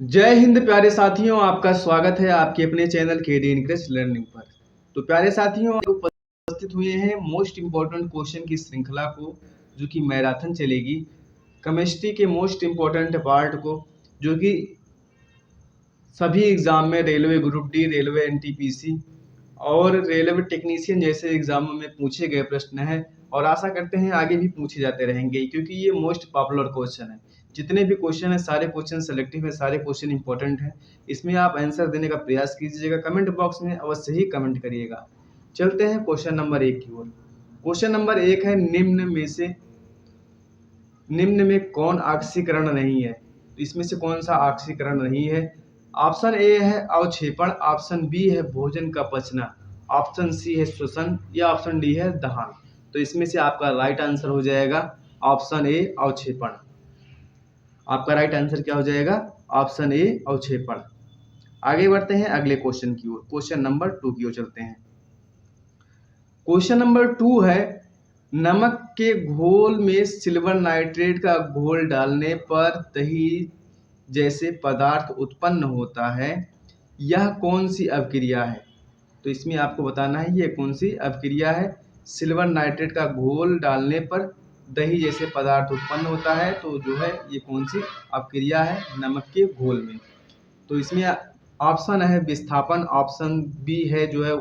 जय हिंद प्यारे साथियों, आपका स्वागत है आपके अपने चैनल केडी इंग्लिश लर्निंग पर। तो प्यारे साथियों, उपस्थित हुए हैं मोस्ट इम्पोर्टेंट क्वेश्चन की श्रृंखला को, जो कि मैराथन चलेगी केमिस्ट्री के मोस्ट इम्पोर्टेंट पार्ट को, जो कि सभी एग्जाम में railway group D, railway NTPC और रेलवे टेक्नीशियन जैसे एग्जामों में पूछे गए प्रश्न हैं और आशा करते हैं आगे भी पूछे जाते रहेंगे, क्योंकि ये मोस्ट पॉपुलर क्वेश्चन है। जितने भी क्वेश्चन है सारे क्वेश्चन सेलेक्टिव है, सारे क्वेश्चन इंपॉर्टेंट है। इसमें आप आंसर देने का प्रयास कीजिएगा, कमेंट बॉक्स में अवश्य ही कमेंट करिएगा। चलते हैं क्वेश्चन नंबर 1 की ओर। क्वेश्चन नंबर 1 है, निम्न में कौन ऑक्सीकरण नहीं है? तो इसमें से कौन सा ऑक्सीकरण नहीं है? ऑप्शन ए है अवक्षेपण, ऑप्शन बी है भोजन का पचना, ऑप्शन सी है श्वसन या ऑप्शन डी है दहन। तो इसमें से आपका राइट आंसर हो जाएगा ऑप्शन ए अवक्षेपण। आपका राइट आंसर क्या हो जाएगा? ऑप्शन ए अवक्षेपण। आगे बढ़ते हैं अगले क्वेश्चन की ओर। क्वेश्चन नंबर 2 की ओर चलते हैं। क्वेश्चन नंबर 2 है, नमक के घोल में सिल्वर नाइट्रेट का घोल डालने पर दही जैसे पदार्थ उत्पन्न होता है, यह कौन सी अभिक्रिया है? तो इसमें आपको बताना है ये कौन सी अभिक्रिया है। सिल्वर नाइट्रेट का घोल डालने पर दही जैसे पदार्थ उत्पन्न होता है, तो जो है ये कौन सी अभिक्रिया है नमक के घोल में? तो इसमें ऑप्शन है विस्थापन, ऑप्शन बी है जो है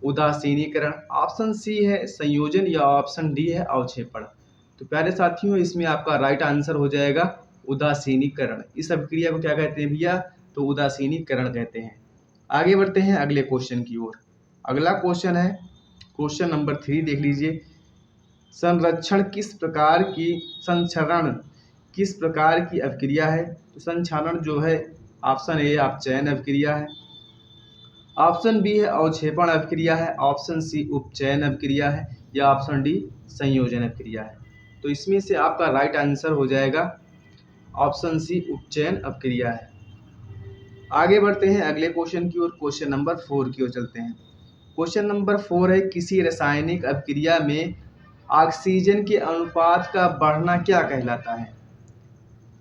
उदासीनीकरण, ऑप्शन सी है संयोजन या ऑप्शन डी है अवक्षेपण। तो प्यारे साथियों, इसमें आपका राइट आंसर हो जाएगा उदासीनीकरण। इस अभिक्रिया को क्या कहते हैं भैया? तो उदासीनीकरण कहते हैं। आगे बढ़ते हैं अगले क्वेश्चन की ओर। अगला क्वेश्चन है क्वेश्चन नंबर 3, देख लीजिए। संचरण किस प्रकार की अभिक्रिया है? तो संचरण जो है ऑप्शन ए अपचयन अभिक्रिया है, ऑप्शन बी है अवक्षेपण अभिक्रिया है, ऑप्शन सी उपचयन अभिक्रिया है या ऑप्शन डी संयोजन अभिक्रिया है। तो इसमें से आपका राइट आंसर हो जाएगा ऑप्शन सी उपचयन अभिक्रिया है। आगे बढ़ते हैं अगले क्वेश्चन की ओर। क्वेश्चन नंबर 4 की ओर चलते हैं। क्वेश्चन नंबर 4 है, किसी रासायनिक अभिक्रिया में ऑक्सीजन के अनुपात का बढ़ना क्या कहलाता है?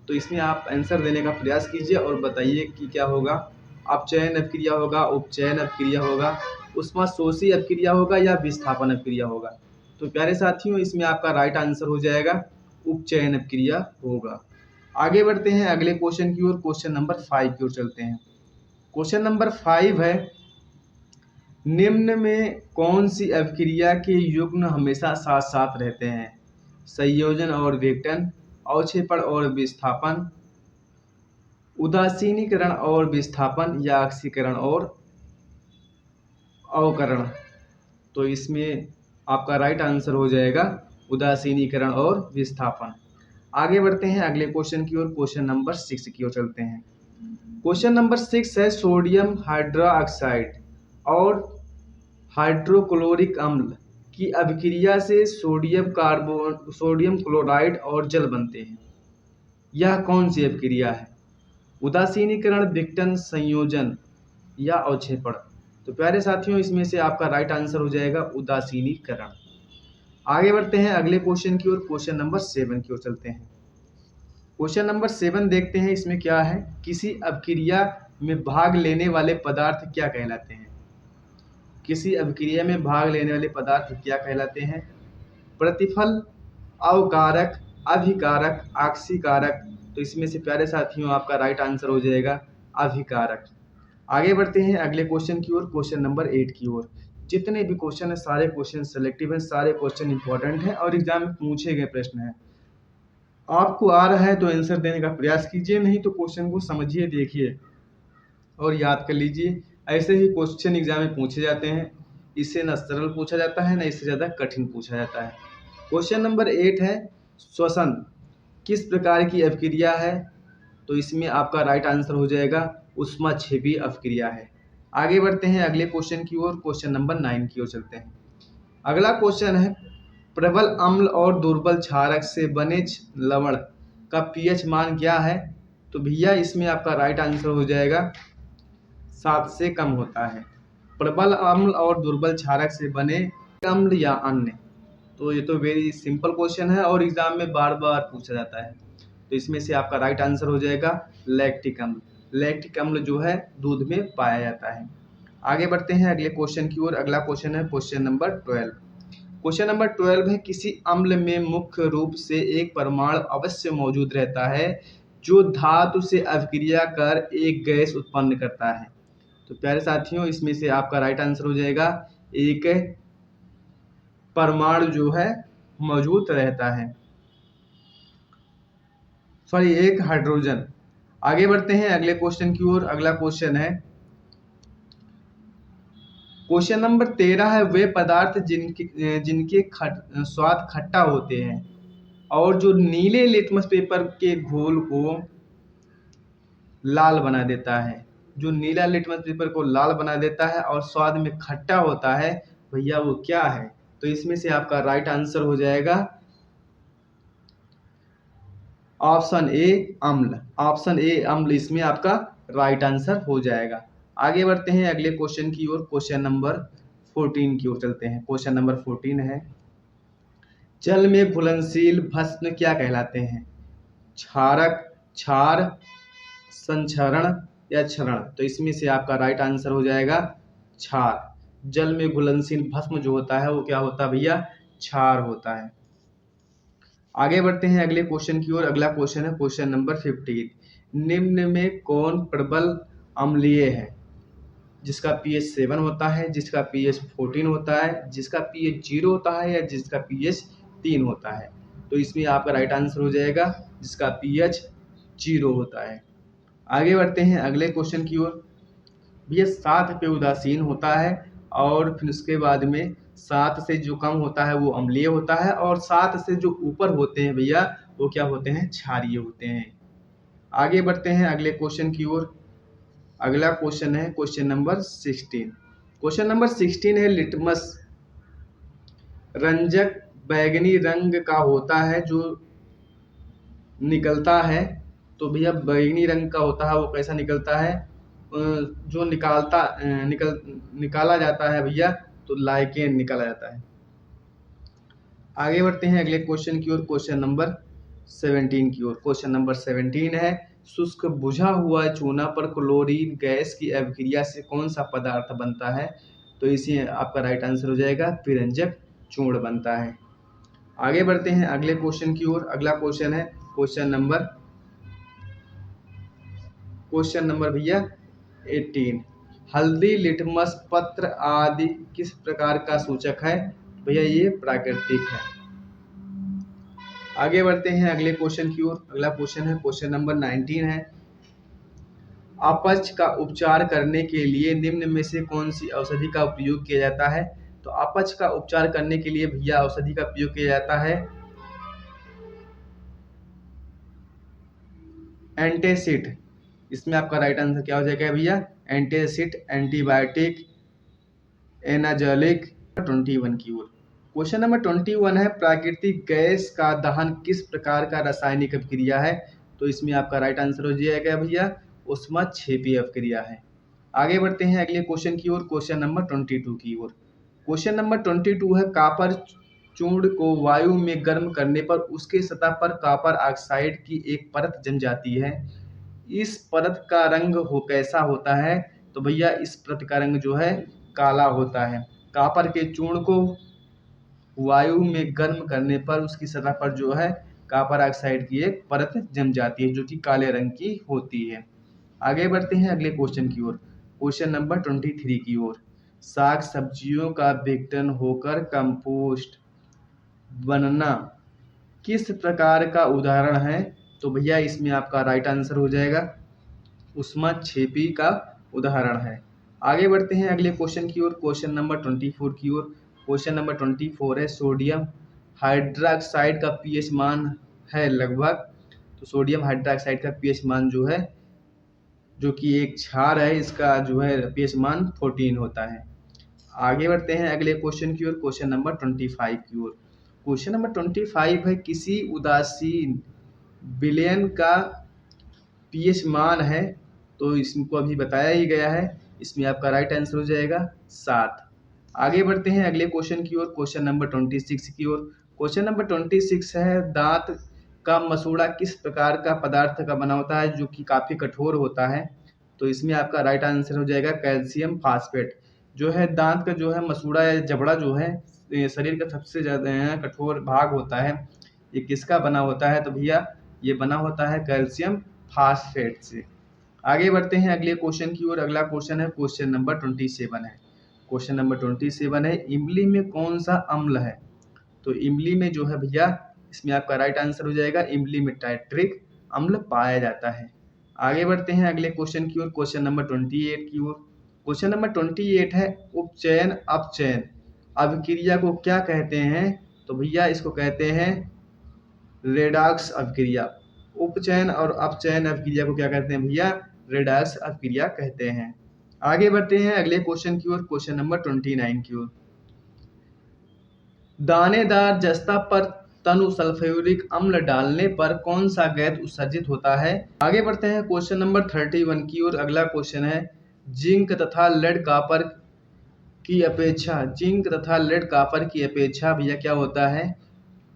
तो इसमें आप आंसर देने का प्रयास कीजिए और बताइए कि क्या होगा। अपचयन अभिक्रिया होगा, उपचयन अभिक्रिया होगा, ऊष्माशोषी अभिक्रिया होगा या विस्थापन अभिक्रिया होगा? तो प्यारे साथियों, इसमें आपका राइट आंसर हो जाएगा उपचयन अभिक्रिया होगा। आगे बढ़ते हैं अगले क्वेश्चन की ओर। क्वेश्चन नंबर 5 की ओर चलते हैं। क्वेश्चन नंबर 5 है, निम्न में कौन सी अभिक्रिया के युग्म हमेशा साथ साथ रहते हैं? संयोजन और विघटन, अवक्षेपण और विस्थापन, उदासीनीकरण और विस्थापन या ऑक्सीकरण और अवकरण? तो इसमें आपका राइट आंसर हो जाएगा उदासीनीकरण और विस्थापन। आगे बढ़ते हैं अगले क्वेश्चन की ओर। क्वेश्चन नंबर 6 की ओर चलते हैं। क्वेश्चन नंबर 6 है, सोडियम हाइड्रोक्साइड और हाइड्रोक्लोरिक अम्ल की अभिक्रिया से सोडियम क्लोराइड और जल बनते हैं, यह कौन सी अभिक्रिया है? उदासीनीकरण, विघटन, संयोजन या अवक्षेपण? तो प्यारे साथियों, इसमें से आपका राइट आंसर हो जाएगा उदासीनीकरण। आगे बढ़ते हैं अगले क्वेश्चन की ओर। क्वेश्चन नंबर 7 की ओर चलते हैं। क्वेश्चन नंबर 7 देखते हैं इसमें क्या है। किसी अभिक्रिया में भाग लेने वाले पदार्थ क्या कहलाते हैं? किसी अभिक्रिया में भाग लेने वाले पदार्थ क्या कहलाते हैं? प्रतिफल, अवकारक, अभिकारक, आक्सीकारक? तो इसमें से प्यारे साथियों आपका राइट आंसर हो जाएगा अभिकारक। आगे बढ़ते हैं अगले क्वेश्चन की ओर। क्वेश्चन नंबर 8 की ओर। जितने भी क्वेश्चन है सारे क्वेश्चन सेलेक्टिव हैं, सारे क्वेश्चन इंपॉर्टेंट हैं और एग्जाम में पूछे गए प्रश्न हैं। आपको आ रहा है तो आंसर देने का प्रयास कीजिए, नहीं तो क्वेश्चन को समझिए, देखिए और याद कर लीजिए। ऐसे ही क्वेश्चन एग्जाम में पूछे जाते हैं। इससे न सरल पूछा जाता है, न इससे ज़्यादा कठिन पूछा जाता है। क्वेश्चन नंबर 8 है, श्वसन किस प्रकार की अभिक्रिया है? तो इसमें आपका राइट आंसर हो जाएगा ऊष्माक्षेपी अभिक्रिया है। आगे बढ़ते हैं अगले क्वेश्चन की ओर। क्वेश्चन नंबर 9 की ओर चलते हैं। अगला क्वेश्चन है, प्रबल अम्ल और दुर्बल क्षारक से बने लवण का पीएच मान क्या है? तो भैया इसमें आपका राइट आंसर हो जाएगा 7 से कम होता है। प्रबल अम्ल और दुर्बल क्षारक से बने अम्ल या अन्य? तो ये तो वेरी सिंपल क्वेश्चन है और एग्जाम में बार बार पूछा जाता है। तो इसमें से आपका राइट आंसर हो जाएगा लैक्टिक अम्ल। लैक्टिक अम्ल जो है दूध में पाया जाता है। आगे बढ़ते हैं अगले क्वेश्चन की ओर। अगला क्वेश्चन है क्वेश्चन नंबर 12। क्वेश्चन नंबर 12 है, किसी अम्ल में मुख्य रूप से एक परमाणु अवश्य मौजूद रहता है जो धातु से अभिक्रिया कर एक गैस उत्पन्न करता है। तो प्यारे साथियों, इसमें से आपका राइट आंसर हो जाएगा एक परमाणु जो है मौजूद रहता है, सॉरी एक हाइड्रोजन। आगे बढ़ते हैं अगले क्वेश्चन की ओर। अगला क्वेश्चन है क्वेश्चन नंबर 13 है, वे पदार्थ जिनके स्वाद खट्टा होते हैं और जो नीले लिटमस पेपर के घोल को लाल बना देता है, जो नीला लिटमस पेपर को लाल बना देता है और स्वाद में खट्टा होता है, भैया वो क्या है? तो इसमें से आपका राइट आंसर हो जाएगा ऑप्शन ए अम्ल। ऑप्शन ए अम्ल इसमें आपका राइट आंसर हो जाएगा। आगे बढ़ते हैं अगले क्वेश्चन की ओर। क्वेश्चन नंबर 14 की ओर चलते हैं। क्वेश्चन नंबर 14 है, जल में घुलनशील भस्म क्या कहलाते हैं? क्षारक, क्षार, संक्षारण या क्षरण? तो इसमें से आपका राइट आंसर हो जाएगा क्षार। जल में घुलनशील भस्म जो होता है वो क्या होता है भैया? क्षार होता है। आगे बढ़ते हैं अगले क्वेश्चन की ओर। अगला क्वेश्चन है क्वेश्चन नंबर 15। निम्न में कौन प्रबल अम्लीय है? जिसका pH 7 होता है, जिसका pH 14 होता है, जिसका pH 0 होता है या जिसका pH 3 होता है? तो इसमें आपका राइट आंसर हो जाएगा जिसका pH 0 होता है। आगे बढ़ते हैं अगले क्वेश्चन की ओर। भैया 7 पे उदासीन होता है और फिर उसके बाद में 7 से जो कम होता है वो अम्लीय होता है और 7 से जो ऊपर होते हैं भैया वो क्या होते हैं? क्षारीय होते हैं। आगे बढ़ते हैं अगले क्वेश्चन की ओर। अगला क्वेश्चन है क्वेश्चन नंबर 16। क्वेश्चन नंबर 16 है, लिटमस रंजक बैगनी रंग का होता है जो निकलता है। तो भैया बैगनी रंग का होता है वो कैसा निकलता है? जो निकाला जाता है भैया, तो लाइकेन निकाला जाता है। आगे बढ़ते हैं अगले क्वेश्चन की ओर। क्वेश्चन नंबर 17 की ओर। क्वेश्चन नंबर 17 है, शुष्क बुझा हुआ चूना पर क्लोरीन गैस की अभिक्रिया से कौन सा पदार्थ बनता है? तो इसी आपका राइट आंसर हो जाएगा पिरंजक चूर्ण बनता है। आगे बढ़ते हैं अगले क्वेश्चन की ओर। अगला क्वेश्चन है क्वेश्चन नंबर भैया 18। हल्दी, लिटमस पत्र आदि किस प्रकार का सूचक है? भैया ये प्राकृतिक है। आगे बढ़ते हैं अगले क्वेश्चन की ओर। अगला क्वेश्चन है क्वेश्चन नंबर 19 है, अपच का उपचार करने के लिए निम्न में से कौन सी औषधि का उपयोग किया जाता है? तो अपच का उपचार करने के लिए भैया औषधि का उपयोग किया जाता है एंटासिड। इसमें आपका राइट आंसर क्या हो जाएगा भैया? Antacid, antibiotic, एनाजोलिक। 21 की ओर। क्वेश्चन नंबर 21 है, प्राकृतिक गैस का दहन किस प्रकार का रासायनिक अभिक्रिया है? तो इसमें आपका राइट आंसर हो जाएगा भैया ऊष्माक्षेपी अभिक्रिया है। आगे बढ़ते हैं अगले क्वेश्चन की ओर। क्वेश्चन नंबर 22 की ओर। क्वेश्चन नंबर 22 है, कापर चूर्ण को वायु में गर्म करने पर उसके सतह पर कापर ऑक्साइड की एक परत जम जाती है। इस परत का रंग कैसा होता है? तो भैया इस परत का रंग जो है काला होता है। कापर के चूर्ण को वायु में गर्म करने पर उसकी सतह पर जो है कापर ऑक्साइड की एक परत जम जाती है जो कि काले रंग की होती है। आगे बढ़ते हैं अगले क्वेश्चन की ओर। क्वेश्चन नंबर 23 की ओर। साग सब्जियों का विघटन होकर कंपोस्ट बनना किस प्रकार का उदाहरण है? तो भैया इसमें आपका राइट आंसर हो जाएगा ऊष्माक्षेपी का उदाहरण है। आगे बढ़ते हैं अगले क्वेश्चन की ओर। क्वेश्चन नंबर 24 की ओर। क्वेश्चन नंबर 24 है, सोडियम हाइड्रोक्साइड का pH मान है लगभग। तो सोडियम हाइड्रोक्साइड का pH मान जो है, जो कि एक क्षार है, इसका जो है pH मान 14 होता है। आगे बढ़ते हैं अगले क्वेश्चन की ओर। क्वेश्चन नंबर 25 की ओर। क्वेश्चन नंबर 25 है, किसी उदासीन विलयन का pH मान है? तो इसको अभी बताया ही गया है। इसमें आपका राइट आंसर हो जाएगा 7। आगे बढ़ते हैं अगले क्वेश्चन की ओर। क्वेश्चन नंबर 26 की ओर। क्वेश्चन नंबर 26 है, दांत का मसूड़ा किस प्रकार का पदार्थ का बना होता है जो कि काफ़ी कठोर होता है? तो इसमें आपका राइट आंसर हो जाएगा कैल्शियम फास्फेट। जो है दांत का जो है मसूड़ा या जबड़ा जो है शरीर का सबसे ज़्यादा कठोर भाग होता है, ये किसका बना होता है? तो भैया ये बना होता है कैल्शियम फास्फेट से। आगे बढ़ते हैं अगले क्वेश्चन की ओर। अगला क्वेश्चन है क्वेश्चन नंबर 27 है। क्वेश्चन नंबर 27 है, इमली में कौन सा अम्ल है? तो इमली में जो है भैया, इसमें आपका राइट आंसर हो जाएगा इमली में टाइट्रिक अम्ल पाया जाता है। आगे बढ़ते हैं अगले क्वेश्चन की ओर, क्वेश्चन नंबर 28 की ओर। क्वेश्चन नंबर 28 है, उपचयन अपचयन अभिक्रिया को क्या कहते हैं? तो भैया इसको कहते हैं रेडॉक्स अभिक्रिया। उपचयन और अपचयन अभिक्रिया को क्या कहते हैं भैया? रेडॉक्स अभिक्रिया कहते हैं। आगे बढ़ते हैं अगले क्वेश्चन की ओर, क्वेश्चन नंबर 29 की ओर। दानेदार जस्ता पर तनु सल्फ्यूरिक अम्ल डालने पर कौन सा गैस उत्सर्जित होता है? आगे बढ़ते हैं क्वेश्चन नंबर 31 की ओर। अगला क्वेश्चन है, जिंक तथा लेड कॉपर की अपेक्षा भैया क्या होता है?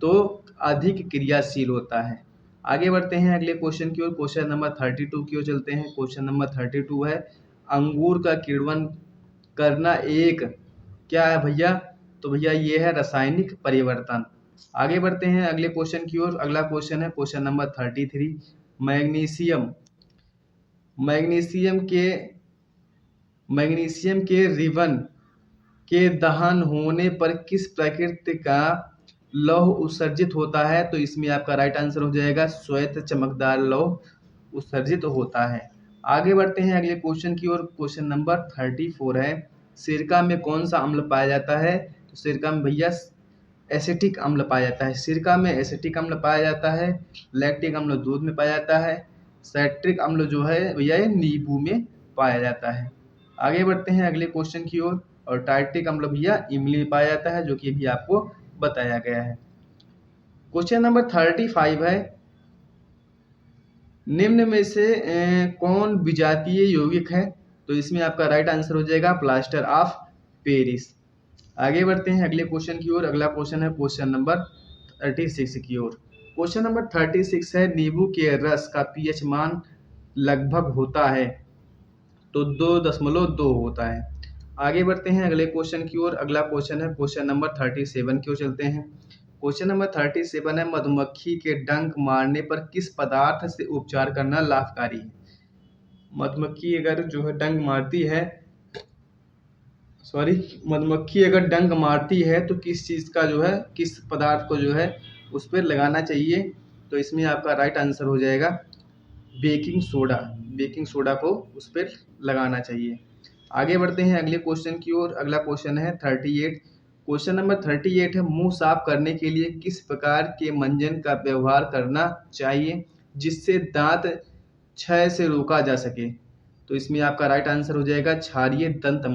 तो अधिक क्रियाशील होता है। आगे बढ़ते हैं अगले क्वेश्चन की ओर, क्वेश्चन नंबर 32 की ओर चलते हैं। क्वेश्चन नंबर 32 है, अंगूर का किण्वन करना एक क्या है भैया? तो भैया ये है रासायनिक परिवर्तन। आगे बढ़ते हैं अगले क्वेश्चन की ओर। अगला क्वेश्चन है क्वेश्चन नंबर 33, मैग्नीशियम मैग्नीशियम के रिबन के दहन होने पर किस प्रकृति का लौह उत्सर्जित होता है? तो इसमें आपका राइट आंसर हो जाएगा श्वेत चमकदार लौह उत्सर्जित होता है। आगे बढ़ते हैं अगले क्वेश्चन की ओर। क्वेश्चन नंबर 34 है, सिरका में कौन सा अम्ल पाया जाता है? तो सिरका में भैया एसिटिक अम्ल पाया जाता है। सिरका में एसिटिक अम्ल पाया जाता है, लैक्टिक अम्ल दूध में पाया जाता है, साइट्रिक अम्ल जो है भैया ये नींबू में पाया जाता है। आगे बढ़ते हैं अगले क्वेश्चन की ओर, और टाइट्रिक अम्ल भैया इमली में पाया जाता है, जो कि भी आपको बताया गया है। क्वेश्चन नंबर 35 है, निम्न में से कौन विजातीय यौगिक है? तो इसमें आपका राइट आंसर हो जाएगा प्लास्टर ऑफ पेरिस। आगे बढ़ते हैं अगले क्वेश्चन की ओर। अगला क्वेश्चन है क्वेश्चन नंबर 36 की ओर। क्वेश्चन नंबर 36 है, नींबू के रस का पीएच मान लगभग होता है? तो 2.2 होता है। आगे बढ़ते हैं अगले क्वेश्चन की ओर। अगला क्वेश्चन है क्वेश्चन नंबर 37 की ओर चलते हैं। क्वेश्चन नंबर 37 है, मधुमक्खी के डंक मारने पर किस पदार्थ से उपचार करना लाभकारी है? मधुमक्खी अगर जो है डंक मारती है मधुमक्खी अगर डंक मारती है तो किस चीज़ का जो है, किस पदार्थ को जो है उस पर लगाना चाहिए? तो इसमें आपका राइट आंसर हो जाएगा बेकिंग सोडा को उस पर लगाना चाहिए। आगे बढ़ते हैं अगले क्वेश्चन की ओर। अगला क्वेश्चन है 38। क्वेश्चन नंबर 38 है, मुंह साफ करने के लिए किस प्रकार के मंजन का व्यवहार करना चाहिए जिससे दांत क्षय से रोका जा सके? तो इसमें आपका राइट आंसर हो जाएगा क्षारीय दंत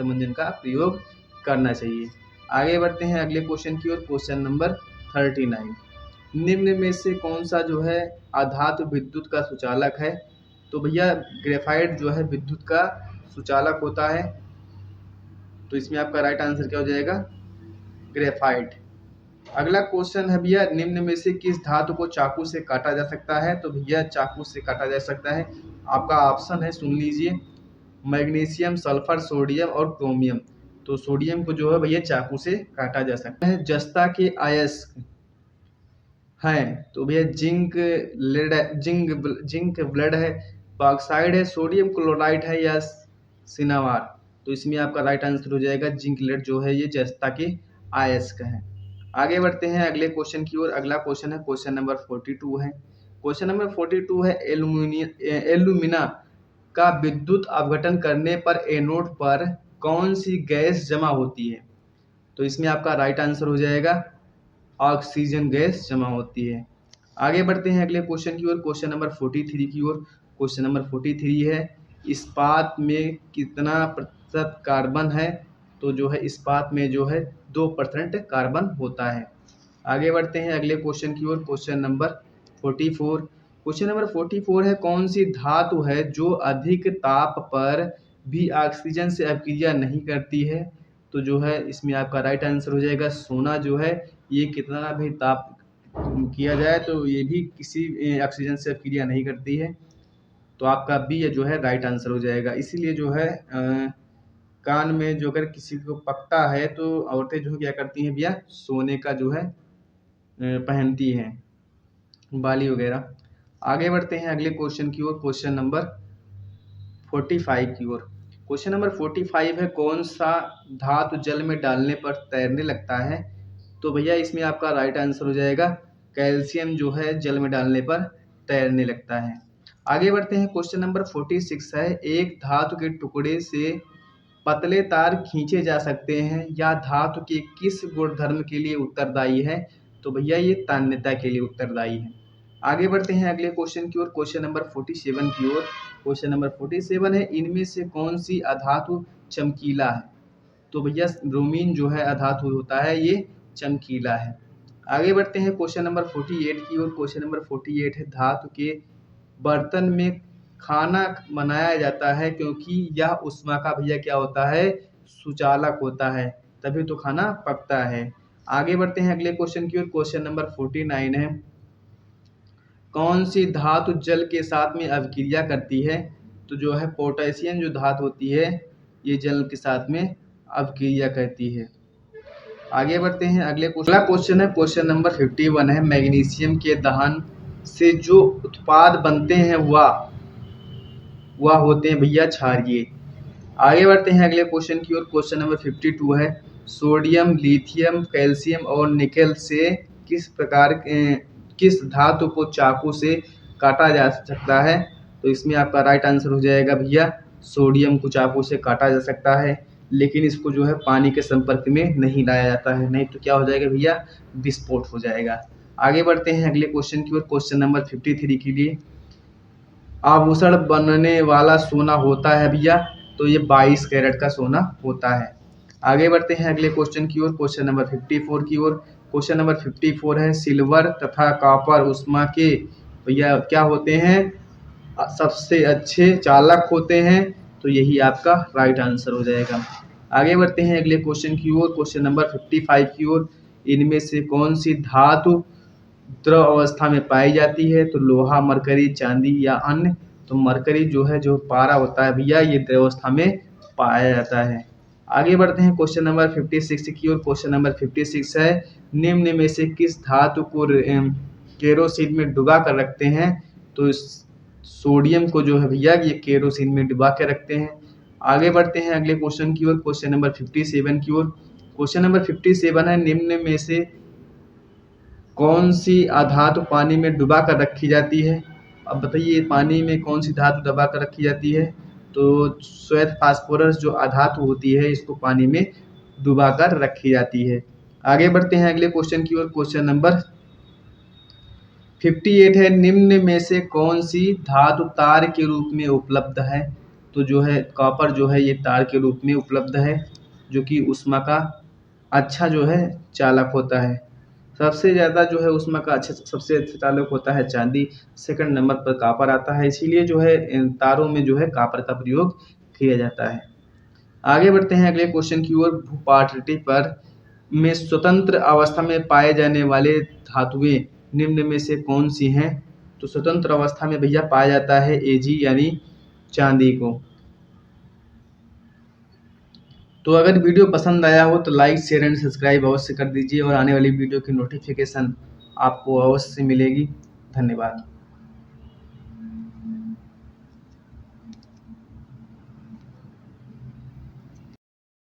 मंजन का प्रयोग करना चाहिए। आगे बढ़ते हैं अगले क्वेश्चन की ओर। क्वेश्चन नंबर 39, निम्न में से कौन सा जो है आधातु विद्युत का सुचालक है? तो भैया ग्रेफाइट जो है विद्युत का सुचालक होता है, तो इसमें आपका राइट आंसर क्या हो जाएगा? ग्रेफाइट। अगला क्वेश्चन है भैया, निम्न में से किस धातु को चाकू से काटा जा सकता है? तो भैया चाकू से काटा जा सकता है, आपका ऑप्शन है सुन लीजिए, मैग्नीशियम, सल्फर, सोडियम और क्रोमियम। तो सोडियम को जो है भैया चाकू से काटा जा सकता है। जस्ता के अयस्क हैं तो भैया जिंक ब्लड है, बॉक्साइड है, सोडियम क्लोराइड है या सिनावार? तो इसमें आपका राइट आंसर हो जाएगा जिंक लेड जो है ये जस्ता के अयस्क है। आगे बढ़ते हैं अगले क्वेश्चन की ओर। अगला क्वेश्चन है क्वेश्चन नंबर 42 है। क्वेश्चन नंबर 42 है, एल्यूमिना का विद्युत अपघटन करने पर एनोड पर कौन सी गैस जमा होती है? तो इसमें आपका राइट आंसर हो जाएगा ऑक्सीजन गैस जमा होती है। आगे बढ़ते हैं अगले क्वेश्चन की ओर। क्वेश्चन नंबर 43 की ओर। क्वेश्चन नंबर 43 है, इस्पात में कितना प्रतिशत कार्बन है? तो जो है इस्पात में जो है 2% कार्बन होता है। आगे बढ़ते हैं अगले क्वेश्चन की ओर। Question number 44। क्वेश्चन नंबर 44 है, कौन सी धातु है जो अधिक ताप पर भी ऑक्सीजन से अभिक्रिया नहीं करती है? तो जो है इसमें आपका राइट आंसर हो जाएगा सोना जो है ये कितना भी ताप किया जाए तो ये भी किसी ऑक्सीजन से क्रिया नहीं करती है। तो आपका बी जो है राइट आंसर हो जाएगा। इसीलिए जो है कान में जो अगर किसी को पकता है तो औरतें जो है क्या करती हैं भैया, सोने का जो है पहनती हैं, बाली वगैरह। आगे बढ़ते हैं अगले क्वेश्चन की ओर, क्वेश्चन नंबर 45 की ओर। क्वेश्चन नंबर 45 है, कौन सा धातु जल में डालने पर तैरने लगता है? तो भैया इसमें आपका राइट आंसर हो जाएगा कैल्शियम जो है जल में डालने पर तैरने लगता है। आगे बढ़ते हैं, क्वेश्चन नंबर 46 है, एक धातु के टुकड़े से पतले तार खींचे जा सकते हैं या धातु के किस गुणधर्म के लिए उत्तरदायी है? तो भैया ये तान्यता के लिए उत्तरदायी है। आगे बढ़ते हैं अगले क्वेश्चन की ओर, क्वेश्चन नंबर 47 की ओर। क्वेश्चन नंबर 47 है, इनमें से कौन सी अधातु चमकीला है? तो भैया ब्रोमीन जो है अधातु होता है, ये चमकीला है। आगे बढ़ते हैं क्वेश्चन नंबर 48 की ओर। क्वेश्चन नंबर 48 है, धातु के बर्तन में खाना बनाया जाता है क्योंकि यह उष्मा का भैया क्या होता है, सुचालक होता है, तभी तो खाना पकता है। आगे बढ़ते हैं अगले क्वेश्चन की ओर। क्वेश्चन नंबर 49 है, कौन सी धातु जल के साथ में अभिक्रिया करती है? तो जो है पोटेशियम जो धातु होती है ये जल के साथ में अभिक्रिया करती है। आगे बढ़ते हैं अगले क्वेश्चन है, क्वेश्चन नंबर 51 है, मैग्नीशियम के दहन से जो उत्पाद बनते हैं वह होते हैं भैया क्षारीय। आगे बढ़ते हैं अगले क्वेश्चन की ओर। क्वेश्चन नंबर 52 है, सोडियम, लिथियम, कैल्शियम और निकेल से किस धातु को चाकू से काटा जा सकता है? तो इसमें आपका राइट आंसर हो जाएगा भैया सोडियम को चाकू से काटा जा सकता है, लेकिन इसको जो है पानी के संपर्क में नहीं लाया जाता है, नहीं तो क्या हो जाएगा भैया, विस्फोट हो जाएगा। आगे बढ़ते हैं अगले क्वेश्चन की ओर। क्वेश्चन नंबर 53 के लिए, आभूषण बनने वाला सोना होता है भैया, तो ये 22 कैरेट का सोना होता है। आगे बढ़ते हैं अगले क्वेश्चन की ओर। क्वेश्चन नंबर 54 की ओर। क्वेश्चन नंबर 54 है, सिल्वर तथा कॉपर उष्मा के भैया क्या होते हैं, सबसे अच्छे चालक होते हैं, तो यही आपका राइट आंसर हो जाएगा। आगे बढ़ते हैं अगले क्वेश्चन की ओर। क्वेश्चन नंबर 55 की ओर, इनमें से कौन सी धातु द्रव अवस्था में पाई जाती है? तो लोहा, मरकरी, चांदी या अन्य? तो मरकरी जो है, जो पारा होता है भैया, ये द्रव अवस्था में पाया जाता है। आगे बढ़ते हैं क्वेश्चन नंबर 56 की ओर। क्वेश्चन नंबर 56 है, निम्न में से किस धातु को केरोसिन में डुबा कर रखते हैं? तो सोडियम को जो है भैया ये केरोसिन में डुबा के रखते हैं। आगे बढ़ते हैं अगले क्वेश्चन की ओर। क्वेश्चन नंबर 57 की ओर। क्वेश्चन नंबर 57 है, निम्न में से कौन सी अधातु पानी में डुबा कर रखी जाती है? अब बताइए पानी में कौन सी धातु दबा कर रखी जाती है? तो श्वेत फास्फोरस जो अधातु होती है इसको पानी में डुबा कर रखी जाती है। आगे बढ़ते हैं अगले क्वेश्चन की ओर। क्वेश्चन नंबर 58 है, निम्न में से कौन सी धातु तार के रूप में उपलब्ध है? तो जो है कॉपर जो है ये तार के रूप में उपलब्ध है, जो कि ऊष्मा का अच्छा जो है चालक होता है। सबसे ज़्यादा जो है ऊष्मा का सबसे अच्छा चालक होता है चांदी, सेकंड नंबर पर कॉपर आता है, इसीलिए जो है इन तारों में जो है कॉपर का प्रयोग किया जाता है। आगे बढ़ते हैं अगले क्वेश्चन की ओर। भूपाटृति पर में स्वतंत्र अवस्था में पाए जाने वाले धातुएं निम्न में से कौन सी हैं? तो स्वतंत्र अवस्था में भैया पाया जाता है Ag यानी चांदी को। तो अगर वीडियो पसंद आया हो तो लाइक, शेयर एंड सब्सक्राइब अवश्य कर दीजिए और आने वाली वीडियो की नोटिफिकेशन आपको अवश्य मिलेगी। धन्यवाद।